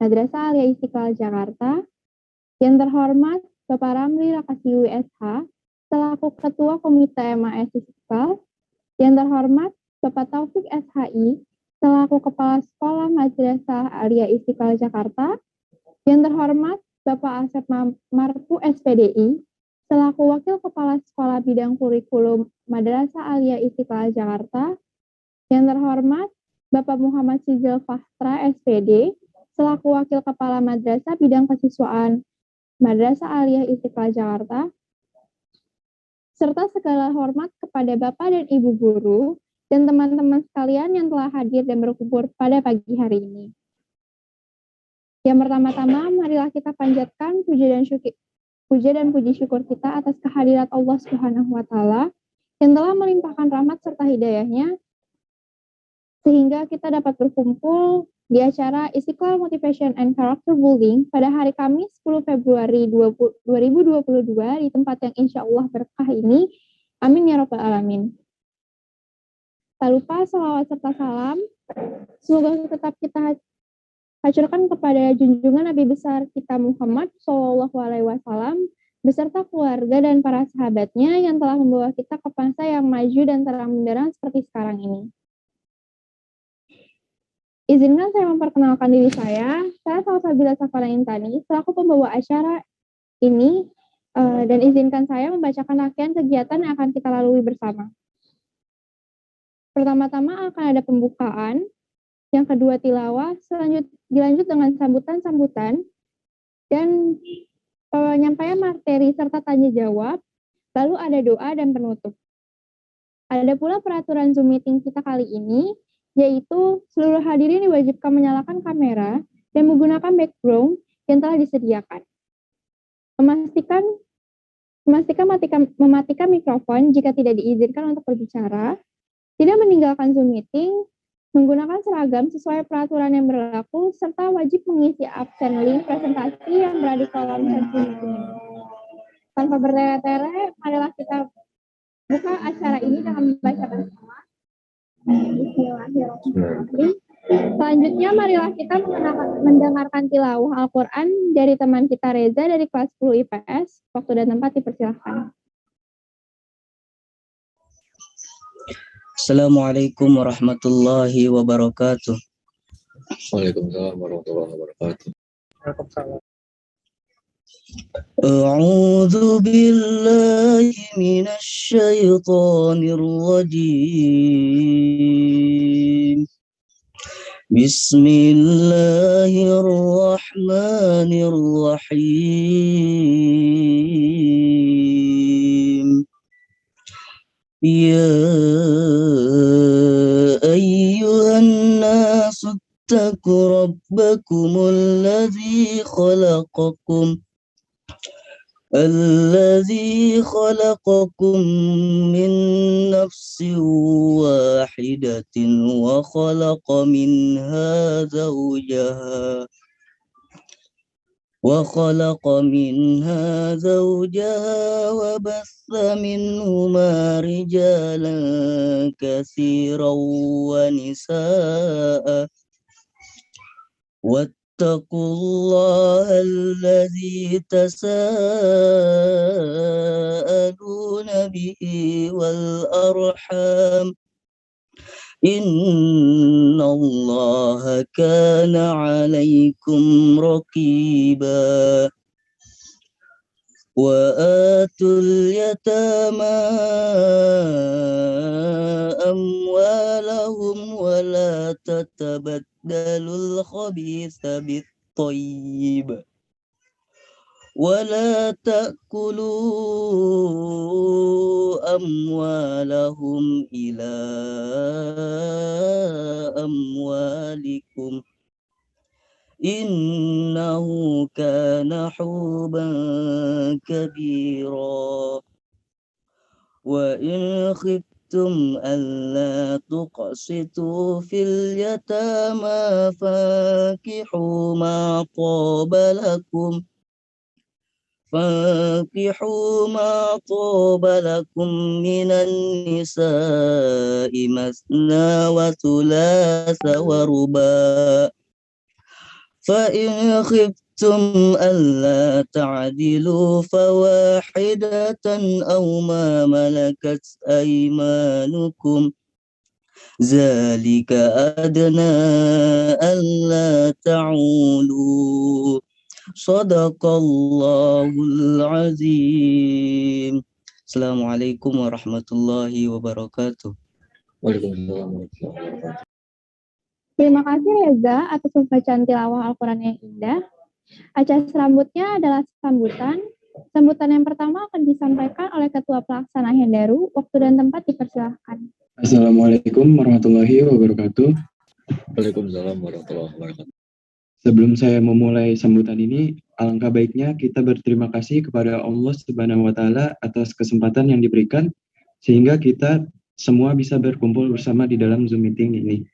Madrasah Alia Istiqlal Jakarta. Yang terhormat Bapak Ramli Rakasiu SH, selaku Ketua Komite MAS Istiqlal. Yang terhormat Bapak Taufik SHI, selaku Kepala Sekolah Madrasah Alia Istiqlal Jakarta. Yang terhormat Bapak Asep Marpu SPDI, selaku Wakil Kepala Sekolah Bidang Kurikulum Madrasah Alia Istiqlal Jakarta. Yang terhormat Bapak Muhammad Sizil Fahtra SPD, selaku Wakil Kepala Madrasah Bidang Kesiswaan Madrasah Alia Istiqlal Jakarta, serta segala hormat kepada Bapak dan Ibu guru dan teman-teman sekalian yang telah hadir dan berkumpul pada pagi hari ini. Yang pertama-tama, marilah kita panjatkan puja dan puji syukur kita atas kehadirat Allah Subhanahu wa Ta'ala yang telah melimpahkan rahmat serta hidayahnya sehingga kita dapat berkumpul di acara Istiqlal Motivation and Character Building pada hari Kamis 10 Februari 2022 di tempat yang insya Allah berkah ini. Amin ya Rabbal Alamin. Tak lupa salawat serta salam semoga tetap kita hancurkan kepada junjungan Nabi besar kita Muhammad SAW beserta keluarga dan para sahabatnya yang telah membawa kita ke masa yang maju dan terang benderang seperti sekarang ini. Izinkan saya memperkenalkan diri saya Salsabila Safara Intani, selaku pembawa acara ini, dan izinkan saya membacakan rangkaian kegiatan yang akan kita lalui bersama. Pertama-tama akan ada pembukaan, yang kedua tilawah, dilanjut dengan sambutan-sambutan, dan penyampaian materi serta tanya jawab, lalu ada doa dan penutup. Ada pula peraturan Zoom meeting kita kali ini, yaitu seluruh hadirin diwajibkan menyalakan kamera dan menggunakan background yang telah disediakan. Mematikan mikrofon jika tidak diizinkan untuk berbicara, tidak meninggalkan Zoom meeting, menggunakan seragam sesuai peraturan yang berlaku, serta wajib mengisi absen link presentasi yang berada di kolom chat Zoom meeting. Tanpa bertele-tele, marilah kita buka acara ini dengan membaca bersama. Bismillahirrahmanirrahim. Selanjutnya marilah kita mendengarkan tilawah Al-Quran dari teman kita Reza dari kelas 10 IPS. Waktu dan tempat dipersilahkan. Assalamualaikum warahmatullahi wabarakatuh. Waalaikumsalam warahmatullahi wabarakatuh. Waalaikumsalam. A'udzu billahi minasy syaithanir rajim. Bismillahirrahmanirrahim. Ya ayyuhan nasu ittaqu rabbakumul ladzi khalaqakum min nafsin wahidatin wa khalaqa minha zawjaha wa bassa minhuma rijalan katsiran wa nisaa'a واتقوا الله الذي تساءلون به والأرحام إن الله كان عليكم رقيبا وآتوا اليتامى أموالهم ولا تتبدلوا الخبيث بالطيب ولا تأكلوا أموالهم إلى أموالكم إنه كان حوبا كبيرا وإن خفتم ألا تقسطوا في اليتامى فانكحوا ما طاب لكم من النساء مثنى وثلاث ورباع فإن خفتم ألا تعدلوا فواحدة أو ما ملكت أيمانكم ذلك أدنى ألا تعولوا صدق الله العظيم. Assalamualaikum warahmatullahi wabarakatuh. Waalaikumsalam warahmatullahi wabarakatuh. Terima kasih Reza atas pembacaan tilawah Al-Quran yang indah. Acara selanjutnya adalah sambutan. Sambutan yang pertama akan disampaikan oleh Ketua Pelaksana Hendaru. Waktu dan tempat dipersilahkan. Assalamualaikum warahmatullahi wabarakatuh. Waalaikumsalam warahmatullahi wabarakatuh. Sebelum saya memulai sambutan ini, alangkah baiknya kita berterima kasih kepada Allah Subhanahu wa Ta'ala atas kesempatan yang diberikan sehingga kita semua bisa berkumpul bersama di dalam Zoom meeting ini.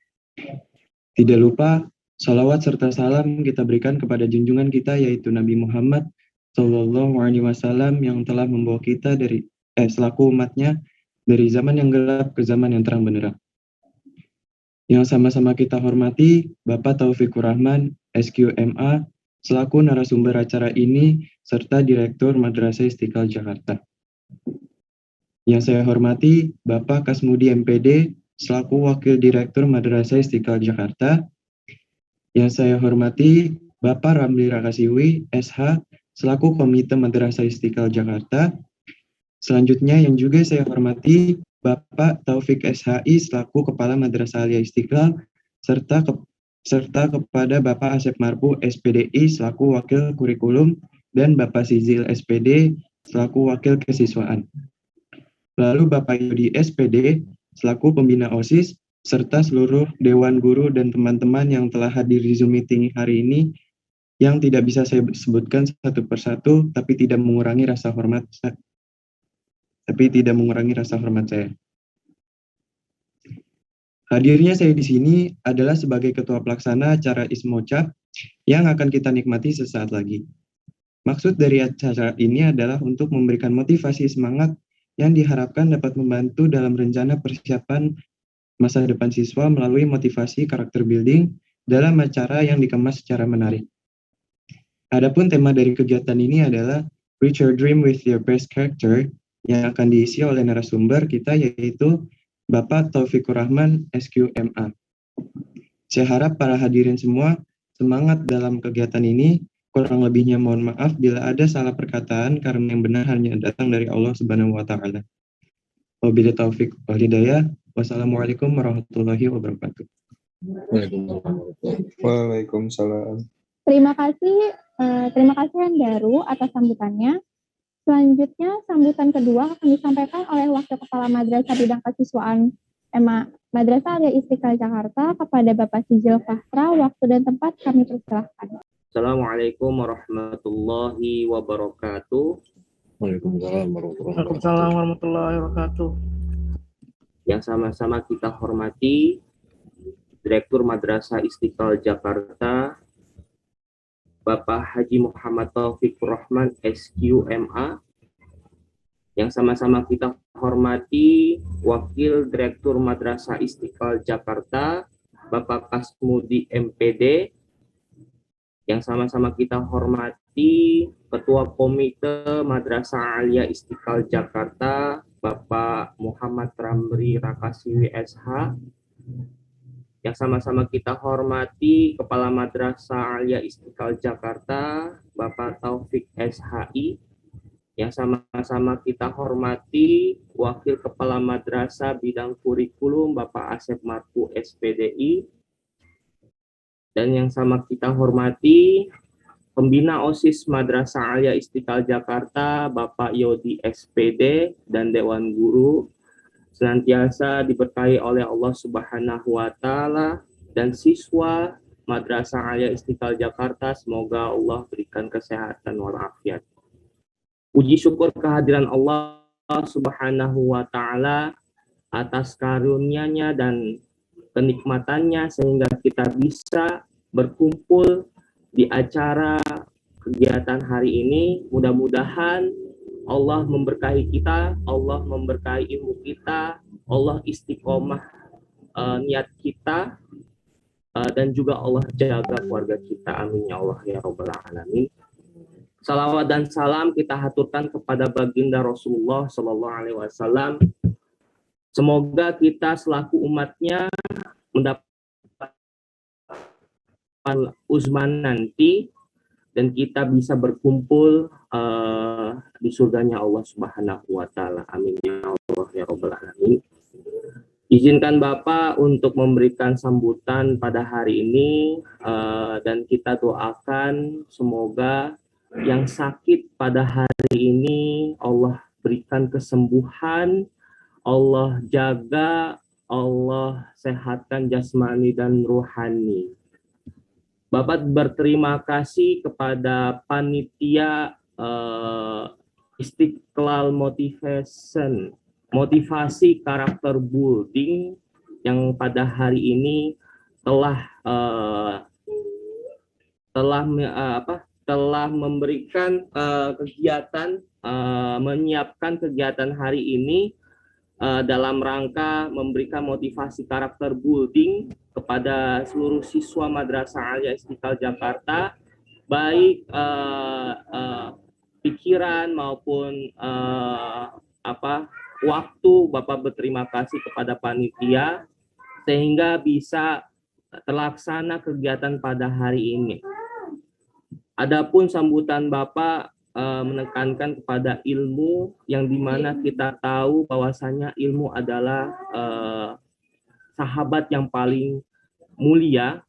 Tidak lupa salawat serta salam kita berikan kepada junjungan kita yaitu Nabi Muhammad Sallallahu Alaihi Wasallam yang telah membawa kita dari selaku umatnya dari zaman yang gelap ke zaman yang terang benderang. Yang sama-sama kita hormati Bapak Taufikur Rahman, SQMA, selaku narasumber acara ini, serta Direktur Madrasah Istiqlal Jakarta. Yang saya hormati Bapak Kasmudi MPD, selaku Wakil Direktur Madrasah Istiqlal Jakarta. Yang saya hormati Bapak Ramli Rakasiwi, SH, selaku Komite Madrasah Istiqlal Jakarta. Selanjutnya yang juga saya hormati Bapak Taufik SHI selaku Kepala Madrasah Alia Istiqlal serta kepada Bapak Asep Marpu SPDI selaku Wakil Kurikulum dan Bapak Sizil SPD selaku Wakil Kesiswaan. Lalu Bapak Yudi SPD selaku Pembina OSIS serta seluruh Dewan Guru dan teman-teman yang telah hadir di Zoom meeting hari ini yang tidak bisa saya sebutkan satu persatu tapi tidak mengurangi rasa hormat saya. Hadirnya saya di sini adalah sebagai Ketua Pelaksana acara Ismocap yang akan kita nikmati sesaat lagi. Maksud dari acara ini adalah untuk memberikan motivasi semangat yang diharapkan dapat membantu dalam rencana persiapan masa depan siswa melalui motivasi karakter building dalam acara yang dikemas secara menarik. Adapun tema dari kegiatan ini adalah Reach Your Dream with Your Best Character yang akan diisi oleh narasumber kita yaitu Bapak Taufikur Rahman SQMA. Saya harap para hadirin semua semangat dalam kegiatan ini. Kurang lebihnya mohon maaf bila ada salah perkataan karena yang benar hanya datang dari Allah Subhanahu wa Ta'ala. Wabillahi taufik wal hidayah. Wassalamualaikum warahmatullahi wabarakatuh. Waalaikumsalam. Terima kasih Hendaru atas sambutannya. Selanjutnya, sambutan kedua akan disampaikan oleh Wakil Kepala Madrasah Bidang Kesiswaan Madrasah Alia Istiqlal Jakarta kepada Bapak Sizil Fahra. Waktu dan tempat kami persilahkan. Assalamualaikum warahmatullahi wabarakatuh. Waalaikumsalam warahmatullahi wabarakatuh. Yang sama-sama kita hormati Direktur Madrasah Istiqlal Jakarta, Bapak Haji Muhammad Taufikur Rahman SQMA. Yang sama-sama kita hormati Wakil Direktur Madrasah Istiqlal Jakarta, Bapak Kasmudi MPD. Yang sama-sama kita hormati Ketua Komite Madrasah Alia Istiqlal Jakarta, Bapak Muhammad Ramli Rakasiwi SH. Yang sama-sama kita hormati Kepala Madrasah Alia Istiqlal Jakarta, Bapak Taufik SHI. Yang sama-sama kita hormati Wakil Kepala Madrasah Bidang Kurikulum, Bapak Asep Marpu SPDI. Dan yang sama kita hormati Pembina OSIS Madrasah Alia Istiqlal Jakarta, Bapak Yodi SPD dan Dewan Guru. Senantiasa diberkahi oleh Allah Subhanahu wa Ta'ala dan siswa Madrasah Alia Istiqlal Jakarta, semoga Allah berikan kesehatan walafiat. Puji syukur kehadiran Allah Subhanahu wa Ta'ala atas karunia-Nya dan kenikmatannya sehingga kita bisa berkumpul di acara kegiatan hari ini. Mudah-mudahan Allah memberkahi kita, Allah memberkahi ilmu kita, Allah istiqomah niat kita, dan juga Allah jaga keluarga kita. Amin ya Allah ya Rabbal Alamin. Salawat dan salam kita haturkan kepada baginda Rasulullah Sallallahu Alaihi Wasallam. Semoga kita selaku umatnya mendapat uzman nanti dan kita bisa berkumpul di surganya Allah Subhanahu wa taala. Amin ya Allah ya Rabbal Alamin. Izinkan Bapak untuk memberikan sambutan pada hari ini dan kita doakan semoga yang sakit pada hari ini Allah berikan kesembuhan, Allah jaga, Allah sehatkan jasmani dan rohani. Bapak berterima kasih kepada panitia Istiqlal motivasi karakter building yang pada hari ini telah memberikan kegiatan, menyiapkan kegiatan hari ini dalam rangka memberikan motivasi karakter building kepada seluruh siswa Madrasah Aliyah Istiqlal Jakarta, baik pikiran maupun waktu. Bapak berterima kasih kepada panitia sehingga bisa terlaksana kegiatan pada hari ini. Adapun sambutan Bapak menekankan kepada ilmu yang dimana kita tahu bahwasanya ilmu adalah sahabat yang paling mulia,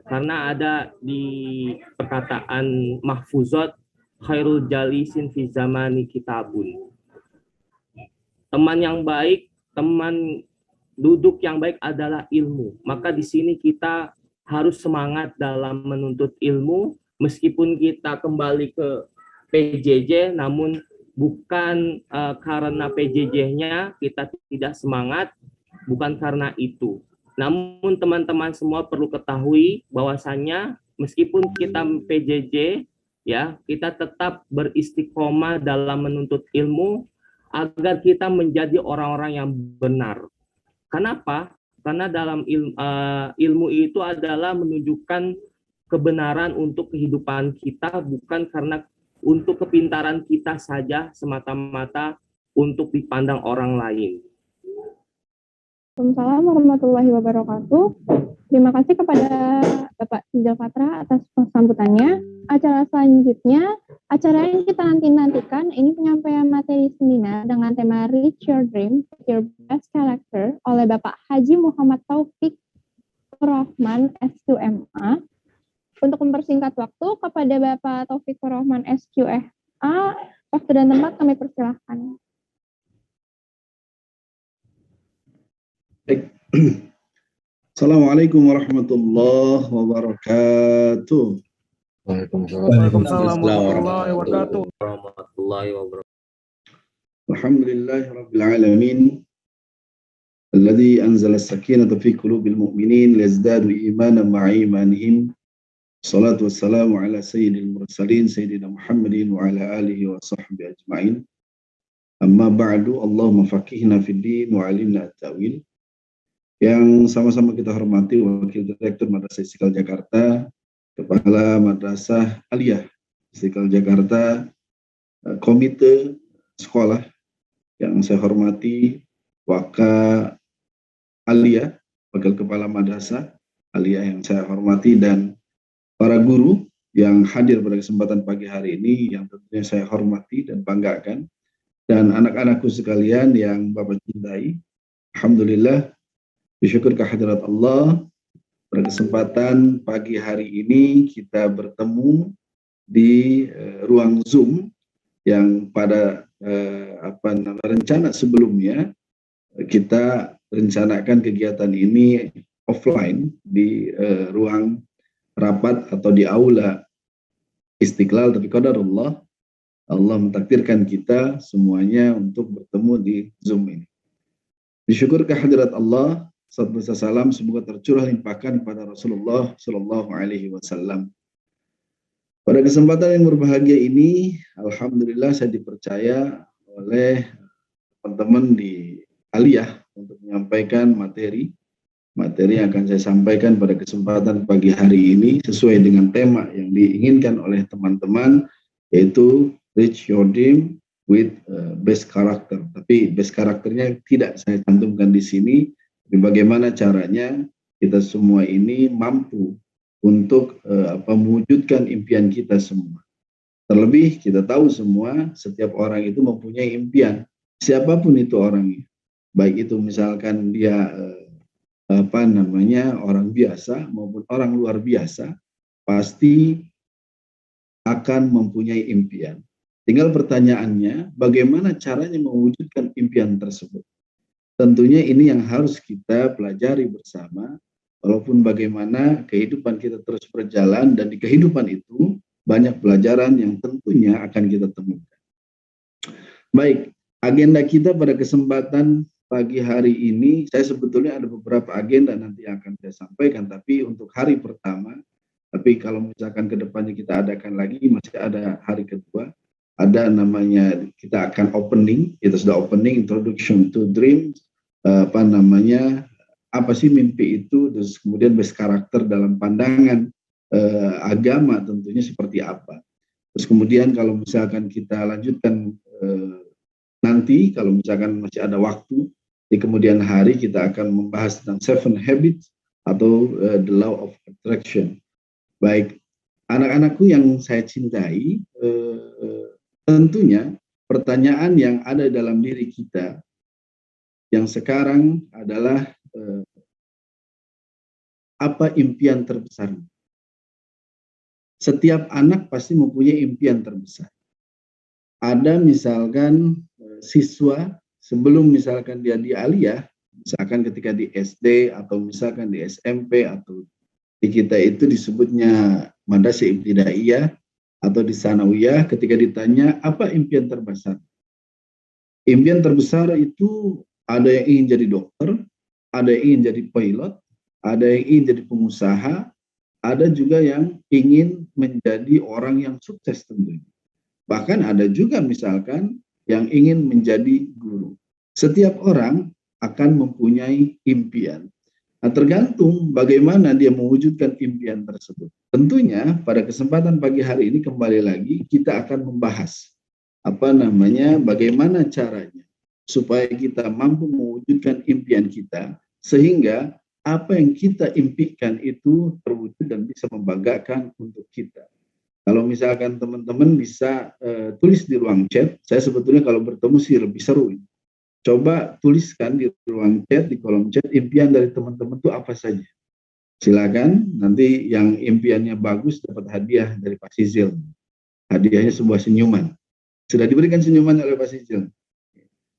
karena ada di perkataan mahfuzat khairul jalisin fi zamani kitabun. Teman yang baik, teman duduk yang baik adalah ilmu. Maka di sini kita harus semangat dalam menuntut ilmu. Meskipun kita kembali ke PJJ, namun bukan karena PJJ-nya kita tidak semangat, bukan karena itu. Namun teman-teman semua perlu ketahui bahwasannya meskipun kita PJJ, ya, kita tetap beristiqomah dalam menuntut ilmu agar kita menjadi orang-orang yang benar. Kenapa? Karena dalam ilmu itu adalah menunjukkan kebenaran untuk kehidupan kita, bukan karena untuk kepintaran kita saja semata-mata untuk dipandang orang lain. Waalaikumsalam warahmatullahi wabarakatuh. Terima kasih kepada Bapak Sijal Fatra atas sambutannya. Acara selanjutnya, acara yang kita nantikan ini penyampaian materi seminar dengan tema Reach Your Dream, Your Best Character oleh Bapak Haji Muhammad Taufik Rahman SQMA. Untuk mempersingkat waktu kepada Bapak Taufik Rahman SQMA, waktu dan tempat kami persilahkan. Assalamualaikum warahmatullahi wabarakatuh. Waalaikumsalam warahmatullahi wabarakatuh. Alhamdulillahi rabbil alamin. Alladzi anzala as-sakinata fi qulubil mu'minin liyazdadu imanan ma'a imanihim. Salatu wassalamu ala sayyidil mursalin sayyidina Muhammadin wa ala alihi wa sahbihi ajma'in. Amma ba'du, Allahumma faqihna fid din wa 'allimna at-ta'wil. Yang sama-sama kita hormati Wakil Direktur Madrasah Istiqlal Jakarta, Kepala Madrasah Aliyah Istiqlal Jakarta, Komite Sekolah yang saya hormati, Waka Aliyah, Wakil Kepala Madrasah Aliyah yang saya hormati, dan para guru yang hadir pada kesempatan pagi hari ini yang tentunya saya hormati dan banggakan, dan anak-anakku sekalian yang Bapak cintai. Alhamdulillah, bersyukur kehadirat Allah, pada kesempatan pagi hari ini kita bertemu di ruang Zoom yang pada rencana sebelumnya kita rencanakan kegiatan ini offline di ruang rapat atau di aula Istiqlal, tapi qadarullah Allah mentakdirkan kita semuanya untuk bertemu di Zoom ini. Bersyukur kehadirat Allah, salawat salam semoga tercurah limpahkan kepada Rasulullah Shallallahu Alaihi Wasallam. Pada kesempatan yang berbahagia ini, alhamdulillah saya dipercaya oleh teman-teman di Aliyah untuk menyampaikan materi materi yang akan saya sampaikan pada kesempatan pagi hari ini sesuai dengan tema yang diinginkan oleh teman-teman, yaitu Reach Your Dream with Best Character. Tapi best karakternya tidak saya cantumkan di sini. Tapi bagaimana caranya kita semua ini mampu untuk mewujudkan impian kita semua. Terlebih kita tahu semua setiap orang itu mempunyai impian, siapapun itu orangnya. Baik itu misalkan dia orang biasa maupun orang luar biasa, pasti akan mempunyai impian. Tinggal pertanyaannya, bagaimana caranya mewujudkan impian tersebut? Tentunya ini yang harus kita pelajari bersama, walaupun bagaimana kehidupan kita terus berjalan, dan di kehidupan itu banyak pelajaran yang tentunya akan kita temukan. Baik, agenda kita pada kesempatan pagi hari ini, saya sebetulnya ada beberapa agenda nanti akan saya sampaikan, tapi untuk hari pertama, tapi kalau misalkan ke depannya kita adakan lagi, masih ada hari kedua, ada namanya, kita akan opening, kita sudah opening, introduction to dreams, apa sih mimpi itu, terus kemudian best karakter dalam pandangan agama tentunya seperti apa. Terus kemudian kalau misalkan kita lanjutkan nanti, kalau misalkan masih ada waktu, di kemudian hari kita akan membahas tentang 7 habits atau the law of attraction. Baik, anak-anakku yang saya cintai, tentunya pertanyaan yang ada dalam diri kita yang sekarang adalah apa impian terbesar? Setiap anak pasti mempunyai impian terbesar. Ada misalkan siswa sebelum misalkan dia di aliyah, misalkan ketika di SD atau misalkan di SMP atau di kita itu disebutnya madrasah ibtidaiyah atau di sanawiyah, ketika ditanya apa impian terbesar? Impian terbesar itu ada yang ingin jadi dokter, ada yang ingin jadi pilot, ada yang ingin jadi pengusaha, ada juga yang ingin menjadi orang yang sukses tentunya. Bahkan ada juga misalkan yang ingin menjadi guru. Setiap orang akan mempunyai impian. Nah, tergantung bagaimana dia mewujudkan impian tersebut. Tentunya pada kesempatan pagi hari ini kembali lagi kita akan membahas bagaimana caranya supaya kita mampu mewujudkan impian kita sehingga apa yang kita impikan itu terwujud dan bisa membanggakan untuk kita. Kalau misalkan teman-teman bisa tulis di ruang chat, saya sebetulnya kalau bertemu sih lebih seru. Coba tuliskan di ruang chat, di kolom chat, impian dari teman-teman itu apa saja. Silakan, nanti yang impiannya bagus dapat hadiah dari Pak Sizil. Hadiahnya sebuah senyuman. Sudah diberikan senyuman oleh Pak Sizil.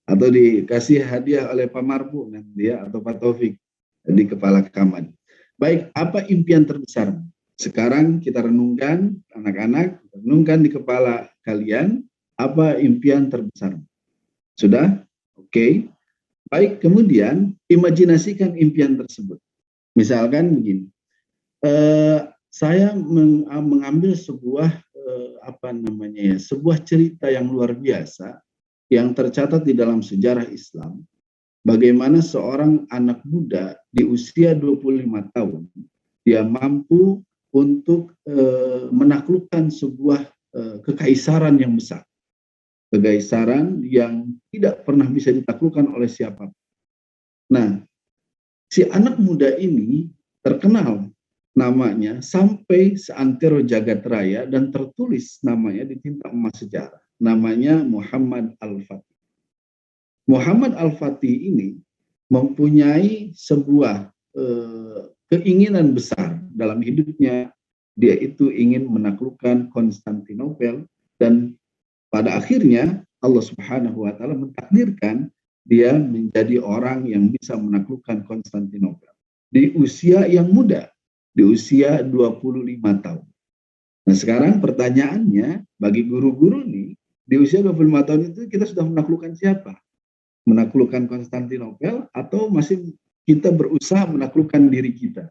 Atau dikasih hadiah oleh Pak Marpu nanti ya, atau Pak Taufik di kepala kamar. Baik, apa impian terbesar? Sekarang kita renungkan, anak-anak, renungkan di kepala kalian, apa impian terbesar? Sudah? Oke. Baik, kemudian imajinasikan impian tersebut. Misalkan begini, saya mengambil sebuah sebuah cerita yang luar biasa yang tercatat di dalam sejarah Islam. Bagaimana seorang anak muda di usia 25 tahun, dia mampu untuk menaklukkan sebuah kekaisaran yang besar. Kekaisaran yang tidak pernah bisa ditaklukkan oleh siapapun. Nah, si anak muda ini terkenal namanya sampai seantero jagat raya dan tertulis namanya di tinta emas sejarah. Namanya Muhammad Al-Fatih. Muhammad Al-Fatih ini mempunyai sebuah keinginan besar dalam hidupnya. Dia itu ingin menaklukkan Konstantinopel, dan pada akhirnya Allah Subhanahu wa taala mentakdirkan dia menjadi orang yang bisa menaklukkan Konstantinopel di usia yang muda, di usia 25 tahun. Nah, sekarang pertanyaannya bagi guru-guru nih, di usia 25 tahun itu kita sudah menaklukkan siapa? Menaklukkan Konstantinopel atau masih kita berusaha menaklukkan diri kita?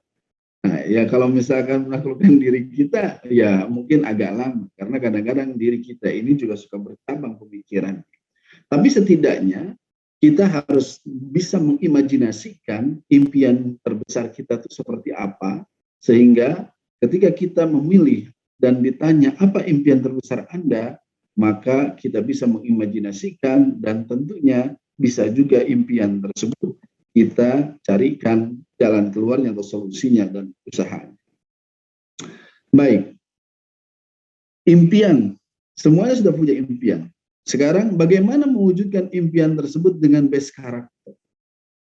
Nah, ya kalau misalkan menaklukkan diri kita, ya mungkin agak lama. Karena kadang-kadang diri kita ini juga suka bercabang pemikiran. Tapi setidaknya kita harus bisa mengimajinasikan impian terbesar kita itu seperti apa, sehingga ketika kita memilih dan ditanya apa impian terbesar Anda, maka kita bisa mengimajinasikan dan tentunya bisa juga impian tersebut kita carikan jalan keluarnya atau solusinya dan usahanya. Baik, impian, semuanya sudah punya impian. Sekarang bagaimana mewujudkan impian tersebut dengan base karakter?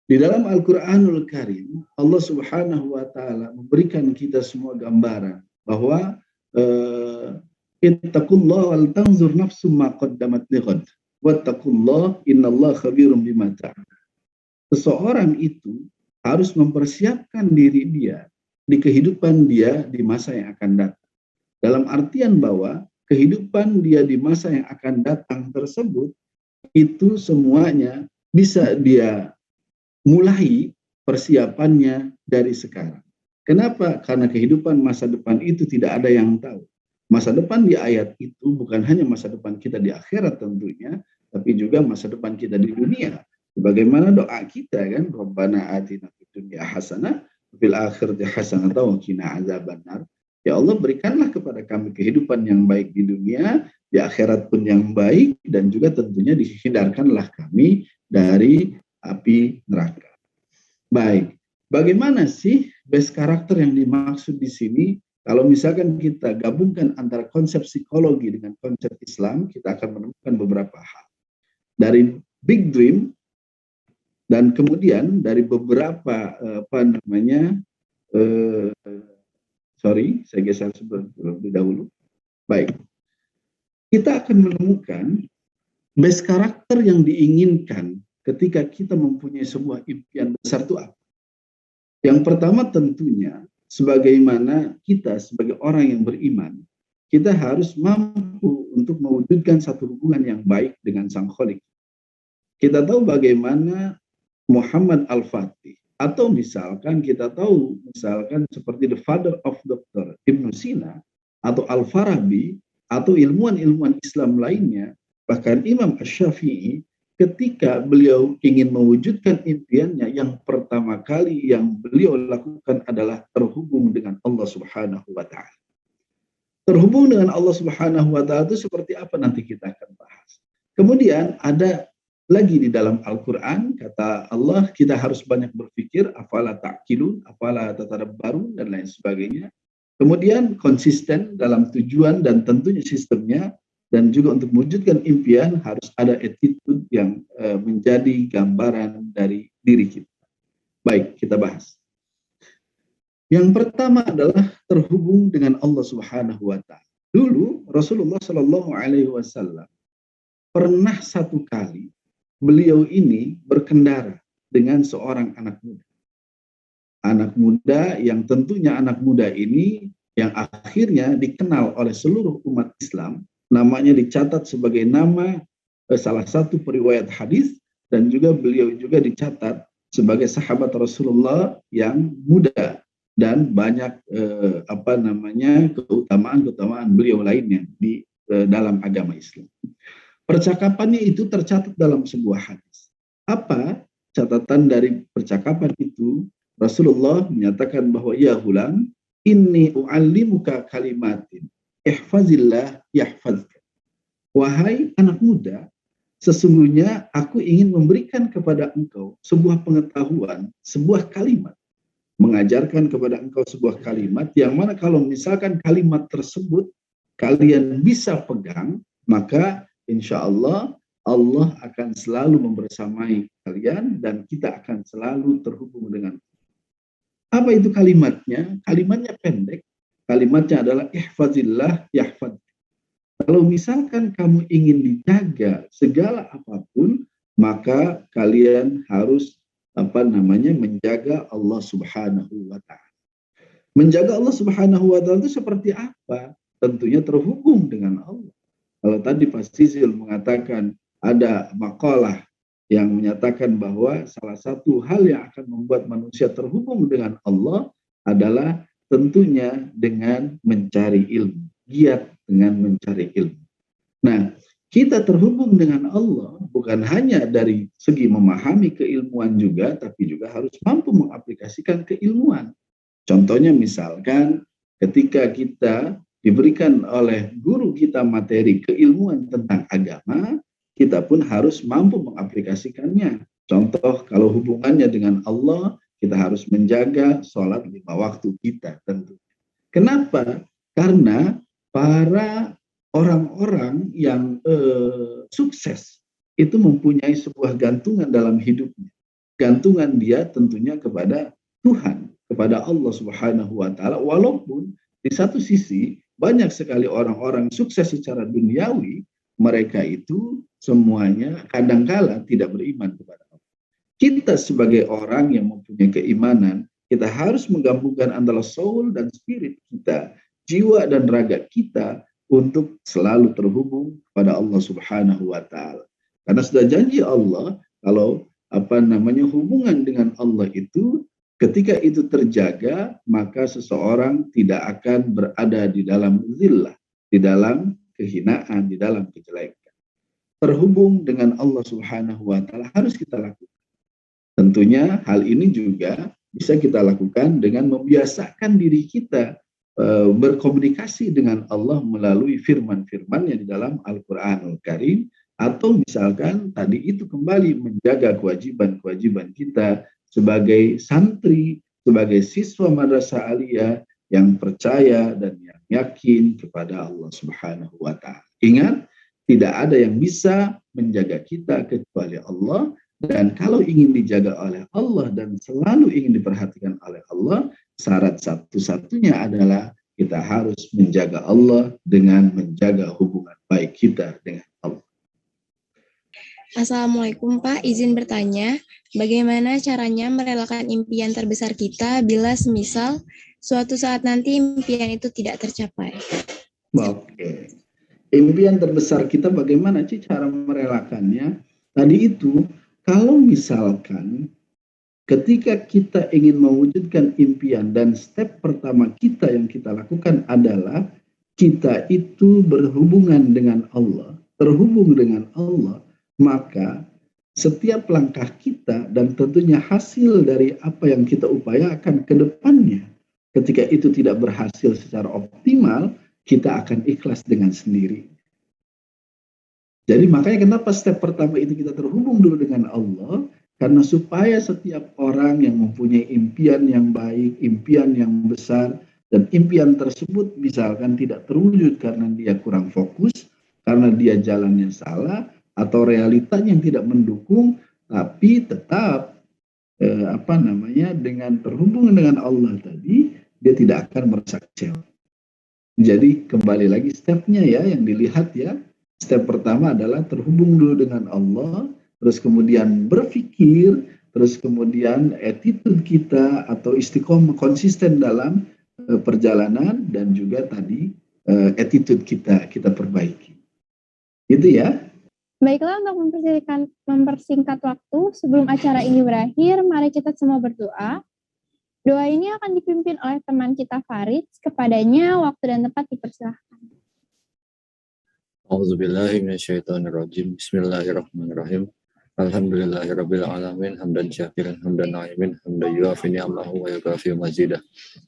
Di dalam Al-Quranul Karim, Allah Subhanahu wa Ta'ala memberikan kita semua gambaran bahwa ittaqullah wal tanzur nafsum ma qaddamat lighad wattaqullah innallaha khabirum bima ta'malun. Seseorang itu harus mempersiapkan diri dia di kehidupan dia di masa yang akan datang. Dalam artian bahwa kehidupan dia di masa yang akan datang tersebut itu semuanya bisa dia mulai persiapannya dari sekarang. Kenapa? Karena kehidupan masa depan itu tidak ada yang tahu. Masa depan di ayat itu bukan hanya masa depan kita di akhirat tentunya, tapi juga masa depan kita di dunia. Bagaimana doa kita kan, Rabbana atina fid dunya hasanah fil akhirati hasanah wa qina azabannar. Ya Allah, berikanlah kepada kami kehidupan yang baik di dunia, di akhirat pun yang baik, dan juga tentunya dihindarkanlah kami dari api neraka. Baik, bagaimana sih base karakter yang dimaksud di sini? Kalau misalkan kita gabungkan antara konsep psikologi dengan konsep Islam, kita akan menemukan beberapa hal. Dari big dream, dan kemudian dari beberapa saya geser lebih dahulu. Baik, kita akan menemukan base karakter yang diinginkan ketika kita mempunyai sebuah impian besar itu apa? Yang pertama tentunya, sebagaimana kita sebagai orang yang beriman, kita harus mampu untuk mewujudkan satu hubungan yang baik dengan Sang Khalik. Kita tahu bagaimana Muhammad Al-Fatih, atau misalkan kita tahu, misalkan seperti the father of Dr. Ibnu Sina, atau Al-Farabi, atau ilmuwan-ilmuwan Islam lainnya, bahkan Imam Asy-Syafi'i, ketika beliau ingin mewujudkan impiannya, yang pertama kali yang beliau lakukan adalah terhubung dengan Allah Subhanahu wa Ta'ala. Terhubung dengan Allah Subhanahu wa Ta'ala itu seperti apa, nanti kita akan bahas. Kemudian ada lagi di dalam Al-Quran, kata Allah, kita harus banyak berpikir, afala ta'qilun, afala tatadabbarun, dan lain sebagainya. Kemudian konsisten dalam tujuan dan tentunya sistemnya, dan juga untuk mewujudkan impian harus ada attitude yang menjadi gambaran dari diri kita. Baik, kita bahas. Yang pertama adalah terhubung dengan Allah Subhanahu wa Ta'ala. Dulu Rasulullah Shallallahu Alaihi Wasallam pernah satu kali beliau ini berkendara dengan seorang anak muda. Anak muda yang tentunya anak muda ini yang akhirnya dikenal oleh seluruh umat Islam, namanya dicatat sebagai nama salah satu periwayat hadis, dan juga beliau juga dicatat sebagai sahabat Rasulullah yang muda dan banyak keutamaan beliau lainnya di dalam agama Islam. Percakapannya itu tercatat dalam sebuah hadis. Apa catatan dari percakapan itu? Rasulullah menyatakan bahwa ya hulam, inni u'allimuka kalimatin, ihfazillah yahfazka. Wahai anak muda, sesungguhnya aku ingin memberikan kepada engkau sebuah pengetahuan, sebuah kalimat. Mengajarkan kepada engkau sebuah kalimat yang mana kalau misalkan kalimat tersebut kalian bisa pegang, maka insya Allah, Allah akan selalu membersamai kalian dan kita akan selalu terhubung dengan. Apa itu kalimatnya? Kalimatnya pendek. Kalimatnya adalah ihfazillah yahfaz. Kalau misalkan kamu ingin dijaga segala apapun, maka kalian harus menjaga Allah Subhanahu wa Ta'ala. Menjaga Allah Subhanahu wa Ta'ala itu seperti apa? Tentunya terhubung dengan Allah. Kalau tadi Pak Sizil mengatakan ada makalah yang menyatakan bahwa salah satu hal yang akan membuat manusia terhubung dengan Allah adalah tentunya dengan mencari ilmu, giat dengan mencari ilmu. Nah, kita terhubung dengan Allah bukan hanya dari segi memahami keilmuan juga, tapi juga harus mampu mengaplikasikan keilmuan. Contohnya misalkan ketika kita diberikan oleh guru kita materi keilmuan tentang agama, kita pun harus mampu mengaplikasikannya. Contoh kalau hubungannya dengan Allah, kita harus menjaga sholat 5 waktu kita tentu. Kenapa? Karena para orang-orang yang sukses itu mempunyai sebuah gantungan dalam hidupnya. Gantungan dia tentunya kepada Tuhan, kepada Allah Subhanahu wa taala. Walaupun di satu sisi banyak sekali orang-orang sukses secara duniawi, mereka itu semuanya kadangkala tidak beriman kepada Allah. Kita sebagai orang yang mempunyai keimanan, kita harus menggabungkan antara soul dan spirit kita, jiwa dan raga kita untuk selalu terhubung kepada Allah Subhanahu wa taala. Karena sudah janji Allah kalau hubungan dengan Allah itu ketika itu terjaga, maka seseorang tidak akan berada di dalam zillah, di dalam kehinaan, di dalam kejelekan. Terhubung dengan Allah Subhanahu wa taala harus kita lakukan. Tentunya hal ini juga bisa kita lakukan dengan membiasakan diri kita berkomunikasi dengan Allah melalui firman-firman-Nya di dalam Al-Qur'anul Karim, atau misalkan tadi itu kembali menjaga kewajiban-kewajiban kita sebagai santri, sebagai siswa madrasah aliyah yang percaya dan yang yakin kepada Allah Subhanahu wa taala. Ingat, tidak ada yang bisa menjaga kita kecuali Allah, dan kalau ingin dijaga oleh Allah dan selalu ingin diperhatikan oleh Allah, syarat satu-satunya adalah kita harus menjaga Allah dengan menjaga hubungan baik kita dengan Allah. Assalamualaikum Pak, izin bertanya, bagaimana caranya merelakan impian terbesar kita bila semisal suatu saat nanti impian itu tidak tercapai? Oke. Impian terbesar kita bagaimana sih cara merelakannya? Tadi itu, kalau misalkan ketika kita ingin mewujudkan impian dan step pertama kita yang kita lakukan adalah kita itu berhubungan dengan Allah, terhubung dengan Allah, maka setiap langkah kita dan tentunya hasil dari apa yang kita upayakan ke depannya, ketika itu tidak berhasil secara optimal, kita akan ikhlas dengan sendiri. Jadi makanya kenapa step pertama itu kita terhubung dulu dengan Allah, karena supaya setiap orang yang mempunyai impian yang baik, impian yang besar, dan impian tersebut misalkan tidak terwujud karena dia kurang fokus, karena dia jalannya salah, atau realitanya yang tidak mendukung, tapi tetap dengan terhubung dengan Allah tadi, dia tidak akan merasa kecewa. Jadi kembali lagi stepnya ya yang dilihat ya. Step pertama adalah terhubung dulu dengan Allah, terus kemudian berpikir, terus kemudian attitude kita atau istiqomah konsisten dalam perjalanan, dan juga tadi attitude kita perbaiki. Gitu ya. Baiklah, untuk mempersingkat waktu, sebelum acara ini berakhir, mari kita semua berdoa. Doa ini akan dipimpin oleh teman kita Farid, kepadanya waktu dan tempat dipersilahkan. A'udzubillahi minasyaitonirrajim. Bismillahirrahmanirrahim. Alhamdulillahirabbil alamin, hamdan syakiran hamdan na'imin, hamdan yuafi ni'amahu wa yukafi mazidah.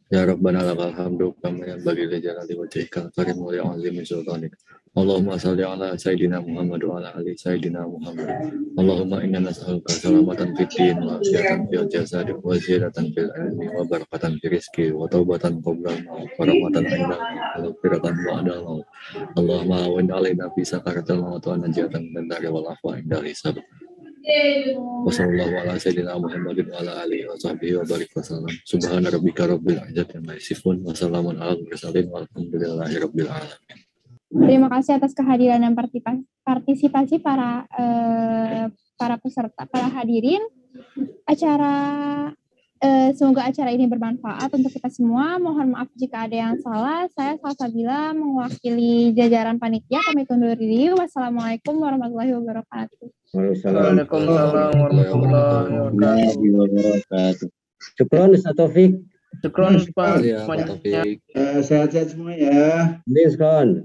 Ya Rabbana lakal hamdu kama yanbaghi li jalali wajhikal karim wa li'azimi sultanik. Allahumma salli ala Sayyidina Muhammad wa ala ali Sayyidina Muhammad. Allahumma inna nas'aluka salamatan fid din wa afiatan fil jasad wa ziyadatan fil ilmi wa barakatan fil rizqi wa taubatan qabla al-maut wa rahmatan 'indal maut wa firatan ba'dal maut. Allahumma awin alaina fi sakaratil maut wa najatan min dari wal afwa indal hisab. Wassallallahu ala sayyidina Muhammadin wa ala alihi wa sahbihi wa barik wasallam. Subhana rabbika rabbil izzati amma yasifun wa salamun alal mursalin walhamdulillahi rabbil alamin. Terima kasih atas kehadiran dan partisipasi para peserta, para hadirin. Semoga acara ini bermanfaat untuk kita semua. Mohon maaf jika ada yang salah. Saya Salsabila mewakili jajaran panitia. Kami undur diri. Wassalamualaikum warahmatullahi wabarakatuh. Waalaikumsalam warahmatullahi wabarakatuh. Syukron Ustaz Taufik. Syukron Pak. Sehat-sehat semua ya. Diskon.